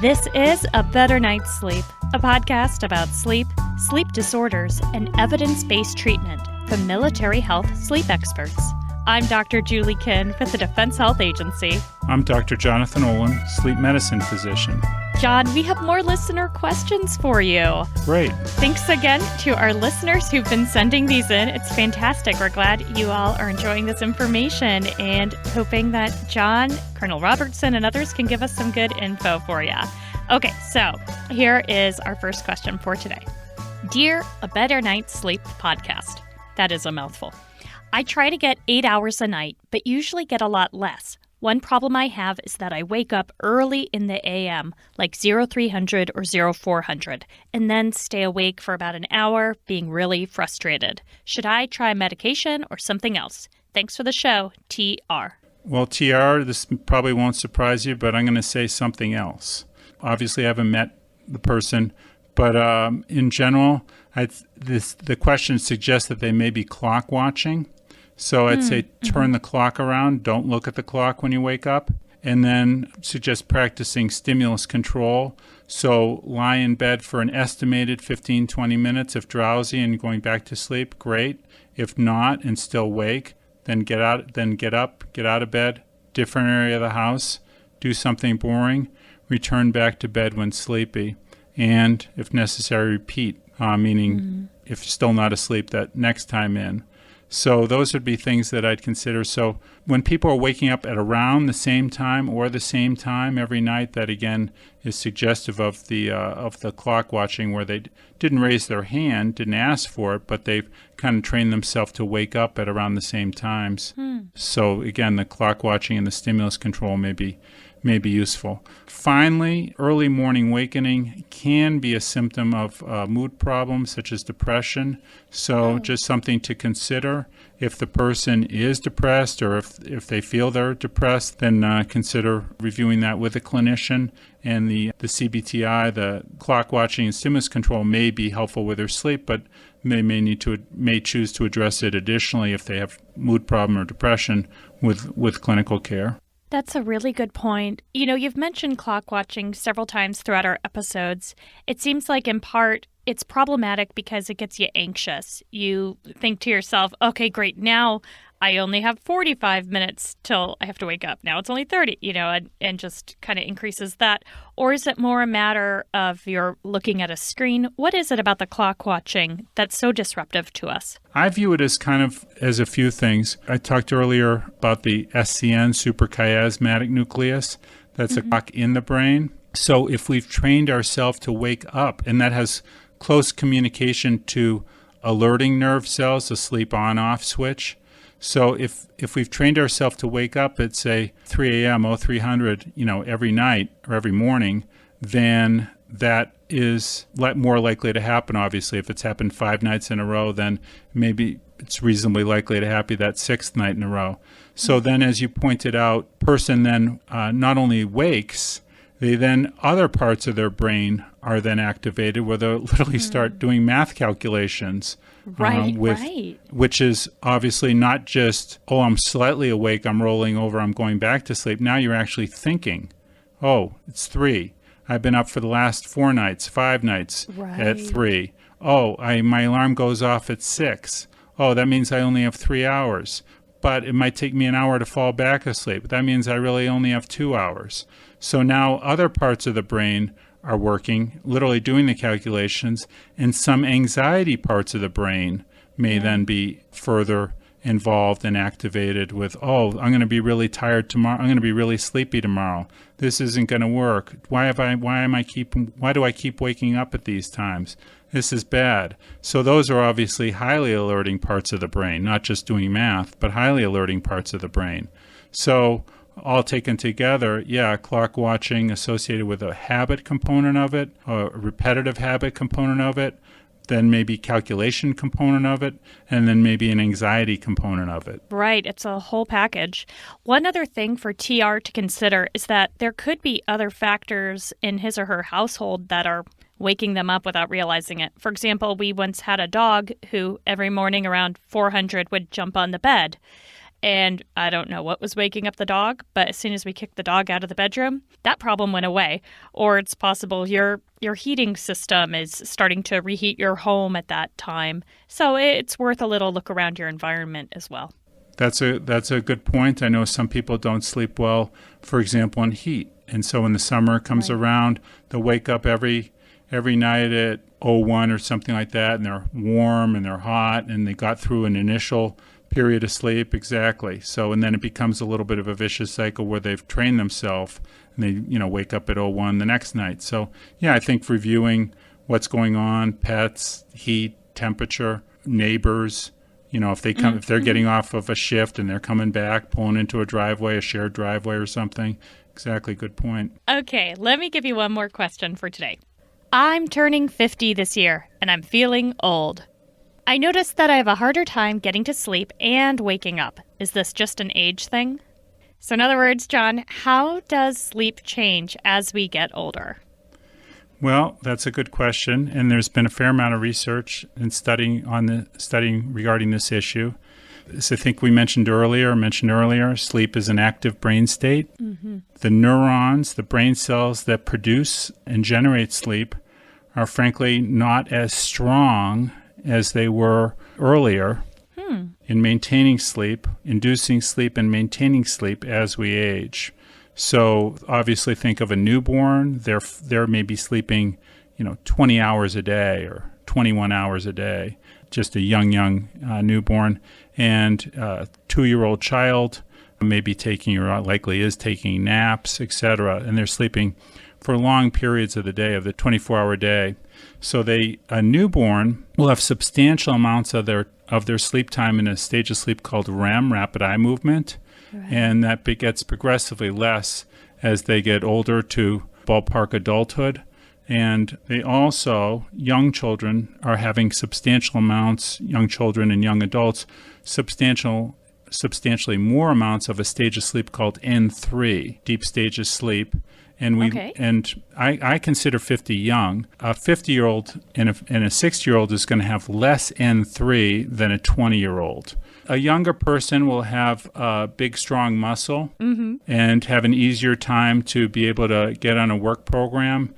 This is A Better Night's Sleep, a podcast about sleep, sleep disorders, and evidence-based treatment from military health sleep experts. I'm Dr. Julie Kinn with the Defense Health Agency. I'm Dr. Jonathan Olin, sleep medicine physician. John, we have more listener questions for you. Great. Thanks again to our listeners who've been sending these in. It's fantastic. We're glad you all are enjoying this information and hoping that John, Colonel Robertson, and others can give us some good info for you. Okay, so here is our first question for today. Dear A Better Night's Sleep podcast. That is a mouthful. I try to get 8 hours a night, but usually get a lot less. One problem I have is that I wake up early in the AM, like 0300 or 0400, and then stay awake for about an hour, being really frustrated. Should I try medication or something else? Thanks for the show, TR. Well, TR, this probably won't surprise you, but I'm going to say something else. Obviously, I haven't met the person, but in general, the question suggests that they may be clock watching. So I'd say turn the clock around. Don't look at the clock when you wake up. And then suggest practicing stimulus control. So lie in bed for an estimated 15, 20 minutes. If drowsy and going back to sleep, great. If not and still awake, then get up, get out of bed, different area of the house, do something boring, return back to bed when sleepy. And if necessary, repeat, meaning if you're still not asleep, that next time in. So those would be things that I'd consider. So when people are waking up at around the same time or the same time every night, that again is suggestive of the clock watching, where they didn't raise their hand, didn't ask for it, but they've kind of trained themselves to wake up at around the same times. So again, the clock watching and the stimulus control may be useful. Finally, early morning awakening can be a symptom of mood problems such as depression. So just something to consider. If the person is depressed or if they feel they're depressed, then consider reviewing that with a clinician. And the CBTI, the clock watching and stimulus control, may be helpful with their sleep, but they may choose to address it additionally if they have mood problem or depression with clinical care. That's a really good point. You know, you've mentioned clock watching several times throughout our episodes. It seems like in part it's problematic because it gets you anxious. You think to yourself, okay, great, now I only have 45 minutes till I have to wake up. Now it's only 30, and just kind of increases that. Or is it more a matter of you're looking at a screen? What is it about the clock watching that's so disruptive to us? I view it as as a few things. I talked earlier about the SCN, suprachiasmatic nucleus. That's a clock in the brain. So if we've trained ourselves to wake up, and that has close communication to alerting nerve cells, the sleep on-off switch. So if we've trained ourselves to wake up at, say, 3 a.m., 0300, every night or every morning, then that is more likely to happen, obviously. If it's happened 5 nights in a row, then maybe it's reasonably likely to happen that 6th night in a row. So then, as you pointed out, person then not only wakes, other parts of their brain are then activated, where they literally start doing math calculations. Right. Which is obviously not just, I'm slightly awake, I'm rolling over, I'm going back to sleep. Now you're actually thinking, it's 3. I've been up for the last 4 nights, 5 nights at 3. My alarm goes off at 6. That means I only have 3 hours. But it might take me an hour to fall back asleep. That means I really only have 2 hours. So now other parts of the brain are working, literally doing the calculations, and some anxiety parts of the brain may then be further involved and activated with, I'm going to be really tired tomorrow. I'm going to be really sleepy tomorrow. This isn't going to work. Why do I keep waking up at these times? This is bad. So those are obviously highly alerting parts of the brain, not just doing math, but highly alerting parts of the brain. So all taken together, clock watching associated with a habit component of it, a repetitive habit component of it, then maybe calculation component of it, and then maybe an anxiety component of it. Right. It's a whole package. One other thing for TR to consider is that there could be other factors in his or her household that are waking them up without realizing it. For example, we once had a dog who every morning around 400 would jump on the bed. and I don't know what was waking up the dog, but as soon as we kicked the dog out of the bedroom, that problem went away. Or it's possible your heating system is starting to reheat your home at that time. So it's worth a little look around your environment as well. That's a good point. I know some people don't sleep well, for example, in heat. And so when the summer comes around, they'll wake up every night at 01 or something like that, and they're warm and they're hot, and they got through an initial period of sleep. Exactly. So, and then it becomes a little bit of a vicious cycle where they've trained themselves and they, wake up at 01 the next night. So, yeah, I think reviewing what's going on, pets, heat, temperature, neighbors, if they come, if they're getting off of a shift and they're coming back, pulling into a driveway, a shared driveway or something. Exactly. Good point. Okay, let me give you one more question for today. I'm turning 50 this year, and I'm feeling old. I noticed that I have a harder time getting to sleep and waking up. Is this just an age thing? So in other words, John, how does sleep change as we get older? Well, that's a good question, and there's been a fair amount of research and studying regarding this issue. As I think we mentioned earlier, sleep is an active brain state. Mm-hmm. The neurons, the brain cells that produce and generate sleep, are frankly not as strong as they were earlier in maintaining sleep, inducing sleep, and maintaining sleep as we age. So obviously think of a newborn. They're maybe sleeping, 20 hours a day or 21 hours a day, just a young newborn. And a 2-year-old child may be taking, or likely is taking, naps, etc. And they're sleeping for long periods of the day, of the 24-hour day. So a newborn will have substantial amounts of their sleep time in a stage of sleep called REM, rapid eye movement. Right. And that gets progressively less as they get older to ballpark adulthood. And they also, young children are having substantial amounts, young children and young adults, substantially more amounts of a stage of sleep called N3, deep stage of sleep. And I consider 50 young. A 50-year-old and a 60-year-old is going to have less N3 than a 20-year-old. A younger person will have a big, strong muscle and have an easier time to be able to get on a workout program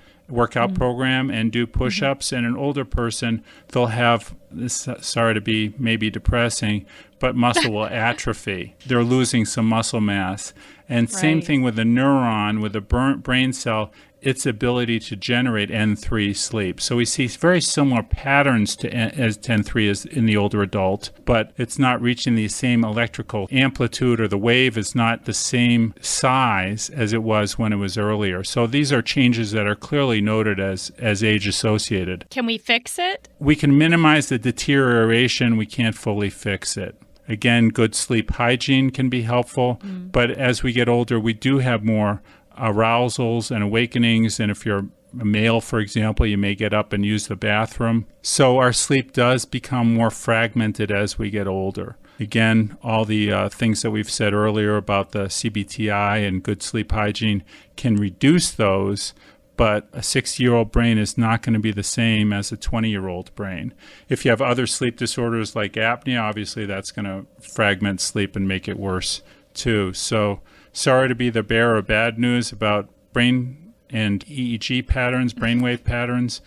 and do push-ups. And an older person, they'll have, sorry to be maybe depressing, but muscle will atrophy. They're losing some muscle mass. And same thing with a neuron, with a brain cell, its ability to generate N3 sleep. So we see very similar patterns as N3 is in the older adult, but it's not reaching the same electrical amplitude, or the wave is not the same size as it was when it was earlier. So these are changes that are clearly noted as age associated. Can we fix it? We can minimize the deterioration. We can't fully fix it. Again, good sleep hygiene can be helpful, but as we get older, we do have more arousals and awakenings, and if you're a male, for example, you may get up and use the bathroom. So our sleep does become more fragmented as we get older. Again, all the things that we've said earlier about the CBTI and good sleep hygiene can reduce those, but a 60-year-old brain is not going to be the same as a 20-year-old brain. If you have other sleep disorders like apnea, obviously that's going to fragment sleep and make it worse too. So sorry to be the bearer of bad news about brain and EEG patterns, brainwave patterns,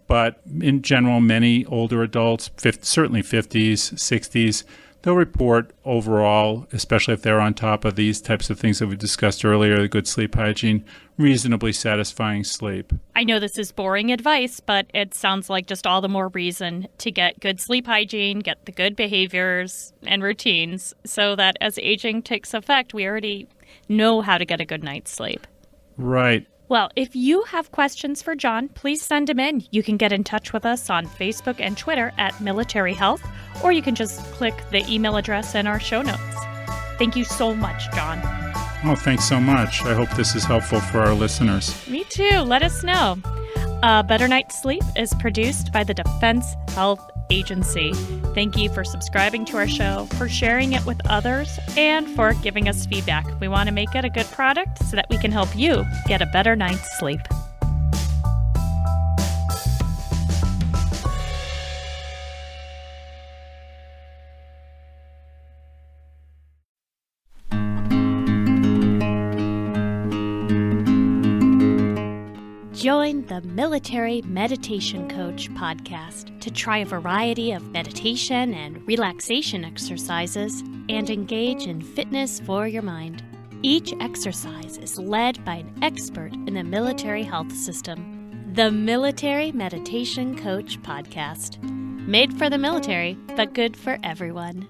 but in general, many older adults, certainly 50s, 60s, they'll report overall, especially if they're on top of these types of things that we discussed earlier, the good sleep hygiene, reasonably satisfying sleep. I know this is boring advice, but it sounds like just all the more reason to get good sleep hygiene, get the good behaviors and routines, so that as aging takes effect, we already know how to get a good night's sleep. Right. Well, if you have questions for John, please send them in. You can get in touch with us on Facebook and Twitter at Military Health, or you can just click the email address in our show notes. Thank you so much, John. Oh, thanks so much. I hope this is helpful for our listeners. Me too. Let us know. A Better Night's Sleep is produced by the Defense Health Agency. Thank you for subscribing to our show, for sharing it with others, and for giving us feedback. We want to make it a good product so that we can help you get a better night's sleep. Join the Military Meditation Coach podcast to try a variety of meditation and relaxation exercises and engage in fitness for your mind. Each exercise is led by an expert in the military health system. The Military Meditation Coach podcast. Made for the military, but good for everyone.